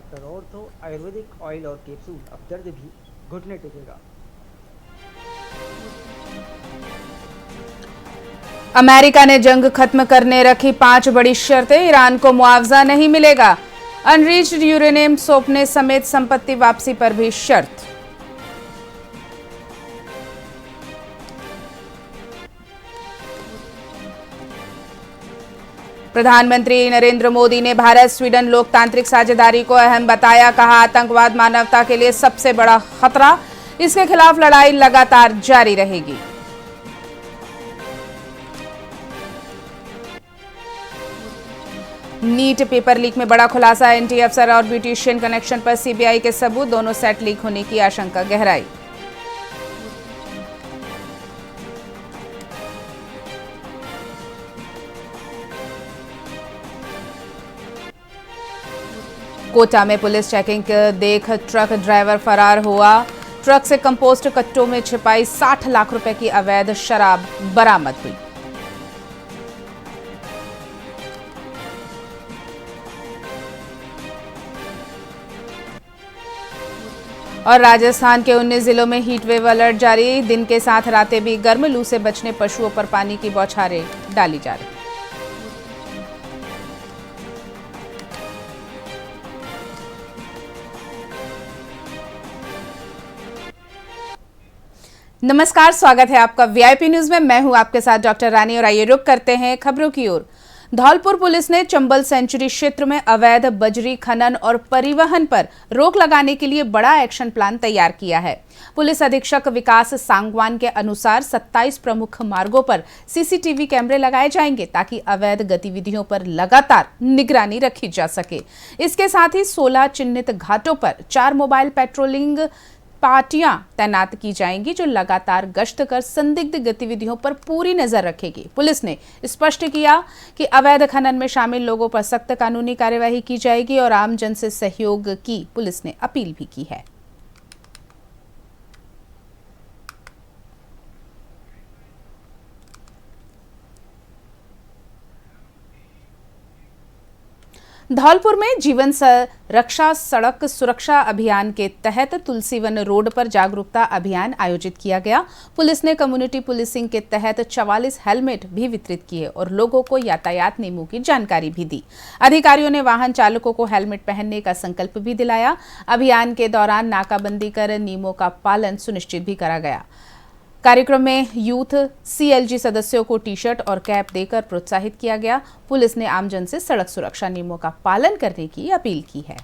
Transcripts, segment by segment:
Doctor ortho Ayurvedic oil और capsule, अब दर्द भी घुटने टेकेगा। अमेरिका ने जंग खत्म करने रखी 5 बड़ी शर्तें। ईरान को मुआवजा नहीं मिलेगा। अनरीच्ड यूरेनियम सौंपने समेत संपत्ति वापसी पर भी शर्त। प्रधानमंत्री नरेंद्र मोदी ने भारत स्वीडन लोकतांत्रिक साझेदारी को अहम बताया। कहा, आतंकवाद मानवता के लिए सबसे बड़ा खतरा, इसके खिलाफ लड़ाई लगातार जारी रहेगी। नीट पेपर लीक में बड़ा खुलासा। एनटी अफसर और ब्यूटिशियन कनेक्शन पर सीबीआई के सबूत। दोनों सेट लीक होने की आशंका गहराई। कोटा में पुलिस चेकिंग देख ट्रक ड्राइवर फरार हुआ। ट्रक से कंपोस्ट कट्टों में छिपाई 60 लाख रुपए की अवैध शराब बरामद हुई। और राजस्थान के 19 जिलों में हीट वेव अलर्ट जारी। दिन के साथ रातें भी गर्म। लू से बचने पशुओं पर पानी की बौछारें डाली जा रही। नमस्कार, स्वागत है आपका वीआईपी न्यूज में। मैं हूं आपके साथ डॉक्टर रानी और आइए रुक करते हैं खबरों की ओर। धौलपुर पुलिस ने चंबल सेंचुरी क्षेत्र में अवैध बजरी खनन और परिवहन पर रोक लगाने के लिए बड़ा एक्शन प्लान तैयार किया है। पुलिस अधीक्षक विकास सांगवान के अनुसार 27 प्रमुख मार्गों पर सीसीटीवी कैमरे लगाए जाएंगे ताकि अवैध गतिविधियों पर लगातार निगरानी रखी जा सके। इसके साथ ही 16 चिन्हित घाटों पर 4 मोबाइल पेट्रोलिंग पार्टियां तैनात की जाएंगी जो लगातार गश्त कर संदिग्ध गतिविधियों पर पूरी नजर रखेगी। पुलिस ने स्पष्ट किया कि अवैध खनन में शामिल लोगों पर सख्त कानूनी कार्यवाही की जाएगी और आमजन से सहयोग की पुलिस ने अपील भी की है। धौलपुर में जीवन रक्षा सड़क सुरक्षा अभियान के तहत तुलसीवन रोड पर जागरूकता अभियान आयोजित किया गया। पुलिस ने कम्युनिटी पुलिसिंग के तहत 44 हेलमेट भी वितरित किए और लोगों को यातायात नियमों की जानकारी भी दी। अधिकारियों ने वाहन चालकों को हेलमेट पहनने का संकल्प भी दिलाया। अभियान के दौरान नाकाबंदी कर नियमों का पालन सुनिश्चित भी करा गया। कार्यक्रम में यूथ सीएलजी सदस्यों को टी शर्ट और कैप देकर प्रोत्साहित किया गया। पुलिस ने आमजन से सड़क सुरक्षा नियमों का पालन करने की अपील की है।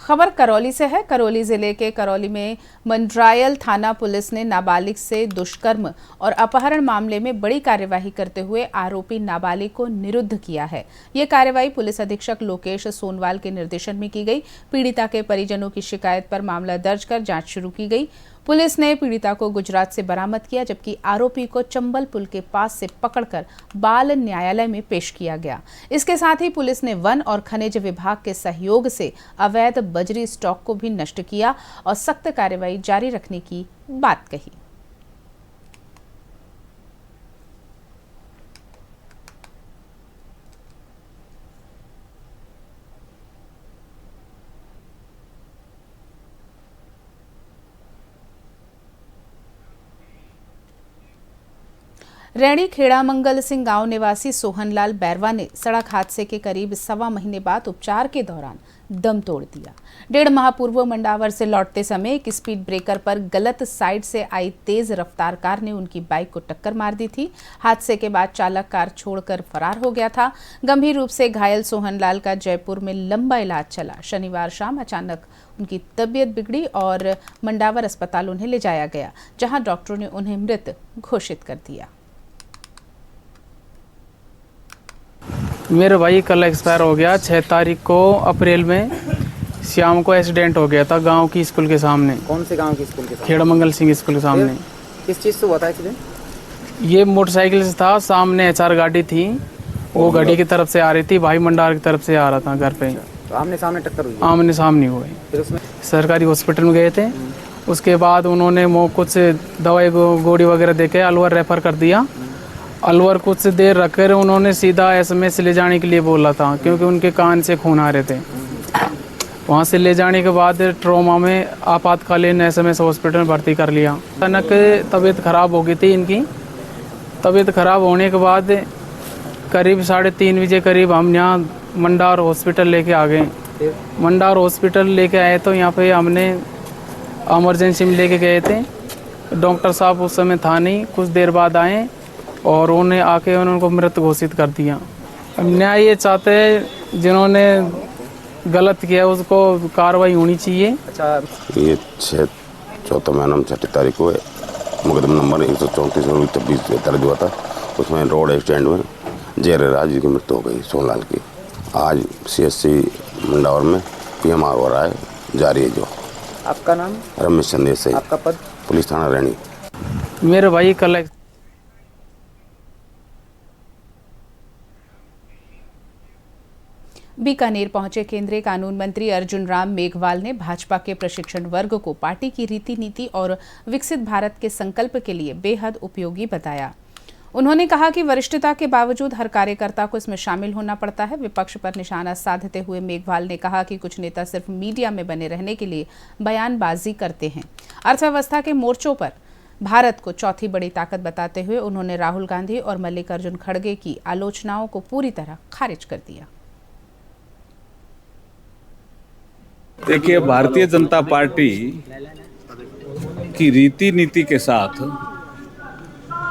खबर करौली से है। करौली जिले के करौली में मंडरायल थाना पुलिस ने नाबालिग से दुष्कर्म और अपहरण मामले में बड़ी कार्यवाही करते हुए आरोपी नाबालिग को निरुद्ध किया है। ये कार्यवाही पुलिस अधीक्षक लोकेश सोनवाल के निर्देशन में की गई। पीड़िता के परिजनों की शिकायत पर मामला दर्ज कर जांच शुरू की गई। पुलिस ने पीड़िता को गुजरात से बरामद किया जबकि आरोपी को चंबल पुल के पास से पकड़कर बाल न्यायालय में पेश किया गया। इसके साथ ही पुलिस ने वन और खनिज विभाग के सहयोग से अवैध बजरी स्टॉक को भी नष्ट किया और सख्त कार्रवाई जारी रखने की बात कही। रैणी खेड़ा मंगल सिंह गांव निवासी सोहनलाल बैरवा ने सड़क हादसे के करीब 1.25 महीने बाद उपचार के दौरान दम तोड़ दिया। 1.5 माह पूर्व मंडावर से लौटते समय एक स्पीड ब्रेकर पर गलत साइड से आई तेज रफ्तार कार ने उनकी बाइक को टक्कर मार दी थी। हादसे के बाद चालक कार छोड़कर फरार हो गया था। गंभीर रूप से घायल सोहनलाल का जयपुर में लंबा इलाज चला। शनिवार शाम अचानक उनकी तबीयत बिगड़ी और मंडावर अस्पताल उन्हें ले जाया गया, जहां डॉक्टरों ने उन्हें मृत घोषित कर दिया। मेरे भाई कल एक्सपायर हो गया। 6 तारीख को अप्रैल में शाम को एक्सीडेंट हो गया था गांव की स्कूल के सामने। कौन से गांव की स्कूल के सामने? खेड़ा मंगल सिंह स्कूल के सामने। किस चीज़ से हुआ था एक्सीडेंट? ये मोटरसाइकिल से था। सामने HR गाड़ी थी, वो गाड़ी की तरफ से आ रही थी, भाई मंडार की तरफ से आ रहा था घर पे। तो आमने सामने टक्कर हुई? आमने सामने हुए। फिर उसमें सरकारी हॉस्पिटल में गए थे। उसके बाद उन्होंने कुछ दवाई गोली वगैरह देके अलवर रेफ़र कर दिया। अलवर कुछ देर रखकर उन्होंने सीधा एसएमएस ले जाने के लिए बोला था, क्योंकि उनके कान से खून आ रहे थे। वहाँ से ले जाने के बाद ट्रॉमा में आपातकालीन एसएमएस हॉस्पिटल में भर्ती कर लिया। अचानक तबीयत ख़राब हो गई थी इनकी। तबीयत ख़राब होने के बाद करीब 3:30 बजे करीब हम यहाँ मंडार हॉस्पिटल लेके आ गए। मंडार हॉस्पिटल लेके आए तो यहाँ पे हमने इमरजेंसी में लेके गए थे। डॉक्टर साहब उस समय था नहीं, कुछ देर बाद आए और उन्हें आके उनको मृत घोषित कर दिया। न्याय ये चाहते हैं जिन्होंने गलत किया उसको कार्रवाई होनी चाहिए। अच्छा, ये 4 महीना में 6 तारीख को मुकदमा नंबर 134/26 दर्ज हुआ था। उसमें रोड एक्सीडेंट में जयर राज की मृत्यु हो गई, सोनलाल की। आज CSC मंडावर में PMR हो रहा है, जारी है। जो आपका नाम? रमेश चंदेश से। आपका पद? पुलिस थाना रैनी। मेरे भाई कल बीकानेर पहुंचे केंद्रीय कानून मंत्री अर्जुन राम मेघवाल ने भाजपा के प्रशिक्षण वर्ग को पार्टी की रीति नीति और विकसित भारत के संकल्प के लिए बेहद उपयोगी बताया। उन्होंने कहा कि वरिष्ठता के बावजूद हर कार्यकर्ता को इसमें शामिल होना पड़ता है। विपक्ष पर निशाना साधते हुए मेघवाल ने कहा कि कुछ नेता सिर्फ मीडिया में बने रहने के लिए बयानबाजी करते हैं। अर्थव्यवस्था के मोर्चों पर भारत को चौथी बड़ी ताकत बताते हुए उन्होंने राहुल गांधी और मल्लिकार्जुन खड़गे की आलोचनाओं को पूरी तरह खारिज कर दिया। देखिए, भारतीय जनता पार्टी की रीति नीति के साथ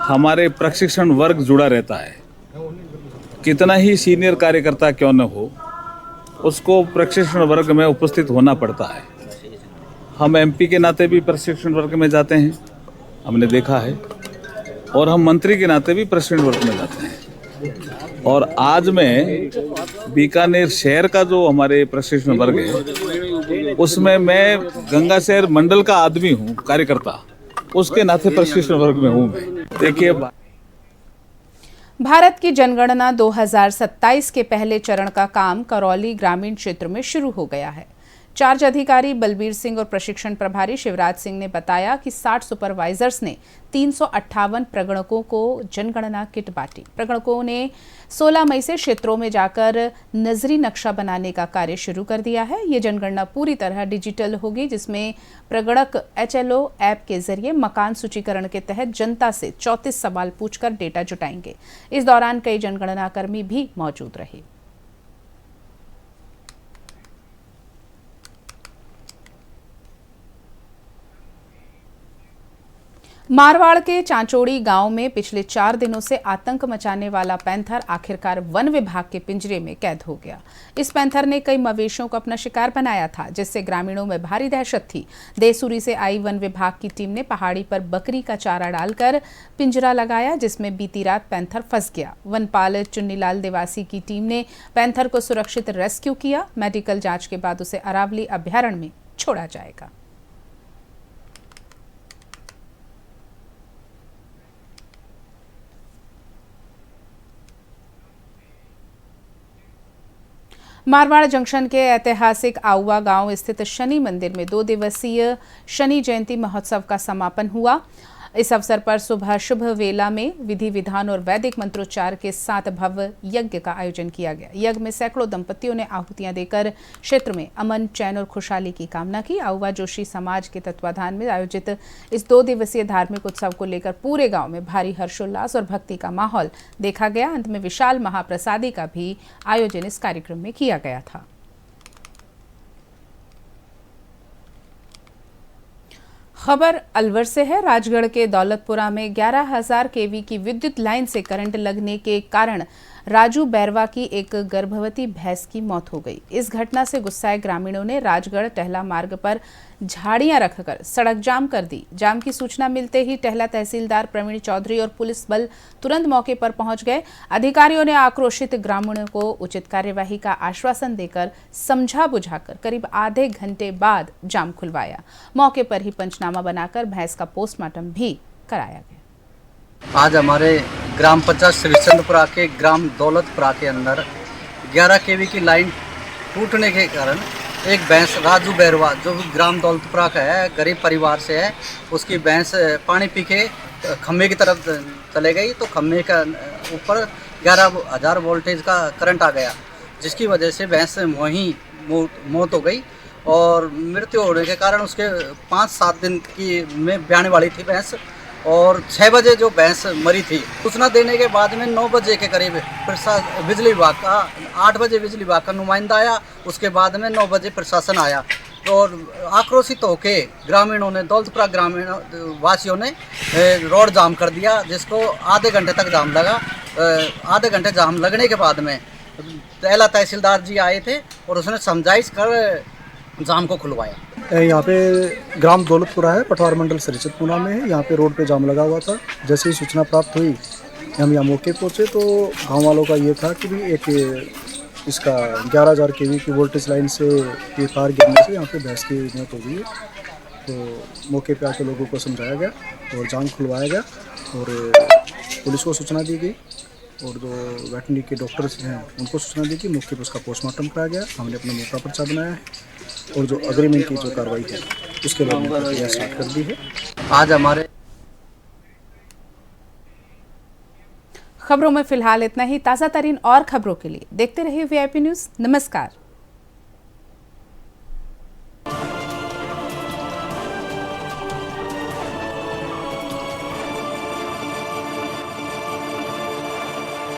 हमारे प्रशिक्षण वर्ग जुड़ा रहता है। कितना ही सीनियर कार्यकर्ता क्यों न हो, उसको प्रशिक्षण वर्ग में उपस्थित होना पड़ता है। हम MP के नाते भी प्रशिक्षण वर्ग में जाते हैं, हमने देखा है, और हम मंत्री के नाते भी प्रशिक्षण वर्ग में जाते हैं। और आज मैं बीकानेर शहर का जो हमारे प्रशिक्षण वर्ग है, उसमें मैं गंगा शहर मंडल का आदमी हूँ, कार्यकर्ता, उसके नाते प्रशिक्षण वर्ग में हूँ मैं। देखिए, भारत की जनगणना 2027 के पहले चरण का काम करौली ग्रामीण क्षेत्र में शुरू हो गया है। चार्ज अधिकारी बलबीर सिंह और प्रशिक्षण प्रभारी शिवराज सिंह ने बताया कि 60 सुपरवाइजर्स ने 358 प्रगणकों को जनगणना किट बांटी। प्रगणकों ने 16 मई से क्षेत्रों में जाकर नजरी नक्शा बनाने का कार्य शुरू कर दिया है। ये जनगणना पूरी तरह डिजिटल होगी, जिसमें प्रगणक HLO ऐप के जरिए मकान सूचीकरण के तहत जनता से 34 सवाल पूछकर डेटा जुटाएंगे। इस दौरान कई जनगणना कर्मी भी मौजूद रहे। मारवाड़ के चांचोड़ी गांव में पिछले 4 दिनों से आतंक मचाने वाला पैंथर आखिरकार वन विभाग के पिंजरे में कैद हो गया। इस पैंथर ने कई मवेशियों को अपना शिकार बनाया था, जिससे ग्रामीणों में भारी दहशत थी। देसूरी से आई वन विभाग की टीम ने पहाड़ी पर बकरी का चारा डालकर पिंजरा लगाया, जिसमें बीती रात पैंथर फंस गया। वनपाल चुन्नीलाल देवासी की टीम ने पैंथर को सुरक्षित रेस्क्यू किया। मेडिकल जांच के बाद उसे अरावली अभ्यारण्य में छोड़ा जाएगा। मारवाड़ जंक्शन के ऐतिहासिक आउवा गांव स्थित शनि मंदिर में 2 दिवसीय शनि जयंती महोत्सव का समापन हुआ। इस अवसर पर सुबह शुभ वेला में विधि विधान और वैदिक मंत्रोच्चार के साथ भव्य यज्ञ का आयोजन किया गया। यज्ञ में सैकड़ों दंपतियों ने आहुतियां देकर क्षेत्र में अमन, चैन और खुशहाली की कामना की। आउवा जोशी समाज के तत्वाधान में आयोजित इस 2 दिवसीय धार्मिक उत्सव को लेकर पूरे गांव में भारी हर्षोल्लास और भक्ति का माहौल देखा गया। अंत में विशाल महाप्रसादी का भी आयोजन इस कार्यक्रम में किया गया था। खबर अलवर से है। राजगढ़ के दौलतपुरा में 11,000 kV की विद्युत लाइन से करंट लगने के कारण राजू बैरवा की एक गर्भवती भैंस की मौत हो गई। इस घटना से गुस्साए ग्रामीणों ने राजगढ़ टहला मार्ग पर झाड़ियां रखकर सड़क जाम कर दी। जाम की सूचना मिलते ही टहला तहसीलदार प्रवीण चौधरी और पुलिस बल तुरंत मौके पर पहुंच गए। अधिकारियों ने आक्रोशित ग्रामीणों को उचित कार्यवाही का आश्वासन देकर समझा बुझाकर करीब आधे घंटे बाद जाम खुलवाया। मौके पर ही पंचनामा बनाकर भैंस का पोस्टमार्टम भी कराया गया। आज हमारे ग्राम पंचायत श्रीचंदपुरा के ग्राम दौलतपुरा के अंदर 11 kV की लाइन टूटने के कारण एक भैंस राजू बैरवा जो भी ग्राम दौलतपुरा का है, गरीब परिवार से है, उसकी भैंस पानी पी के खम्भे की तरफ चले गई तो खम्भे का ऊपर 11,000 वोल्टेज का करंट आ गया, जिसकी वजह से भैंस वहीं मौत हो गई और मृत्यु होने के कारण उसके 5-7 दिन की में ब्याने वाली थी भैंस और 6 बजे जो भैंस मरी थी। सूचना देने के बाद में 9 बजे के करीब बिजली विभाग का 8 बजे बिजली विभाग का नुमाइंदा आया, उसके बाद में 9 बजे प्रशासन आया और आक्रोशित होकर ग्रामीणों ने, दौलतपुरा ग्रामीण वासियों ने रोड जाम कर दिया, जिसको आधे घंटे तक जाम लगा। आधे घंटे जाम लगने के बाद में पहला तहसीलदार जी आए थे और उसने समझाइश कर जाम को खुलवाया। यहाँ पे ग्राम दौलतपुरा है, पटवार मंडल सरिचतपुरा में है। यहाँ पे रोड पे जाम लगा हुआ था। जैसे ही सूचना प्राप्त हुई हम यहाँ मौके पहुँचे तो गांव वालों का ये था कि भी एक इसका 11,000 kV की वोल्टेज लाइन से ये तार गिरने से यहाँ पे भैंस की मौत हो गई है। तो मौके पे आके लोगों को समझाया गया और जाम खुलवाया गया और पुलिस को सूचना दी गई और जो वेटनरी के डॉक्टर्स हैं उनको सूचना दी कि मौके पर उसका पोस्टमार्टम कराया गया। हमने अपना मौका पर्चा बनाया है और जो अग्रीमेंट की जो कार्रवाई है उसके बाद प्रक्रिया स्टार्ट कर दी है। आज हमारे खबरों में फिलहाल इतना ही। ताज़ा तरीन और खबरों के लिए देखते रहिए VIP न्यूज़। नमस्कार।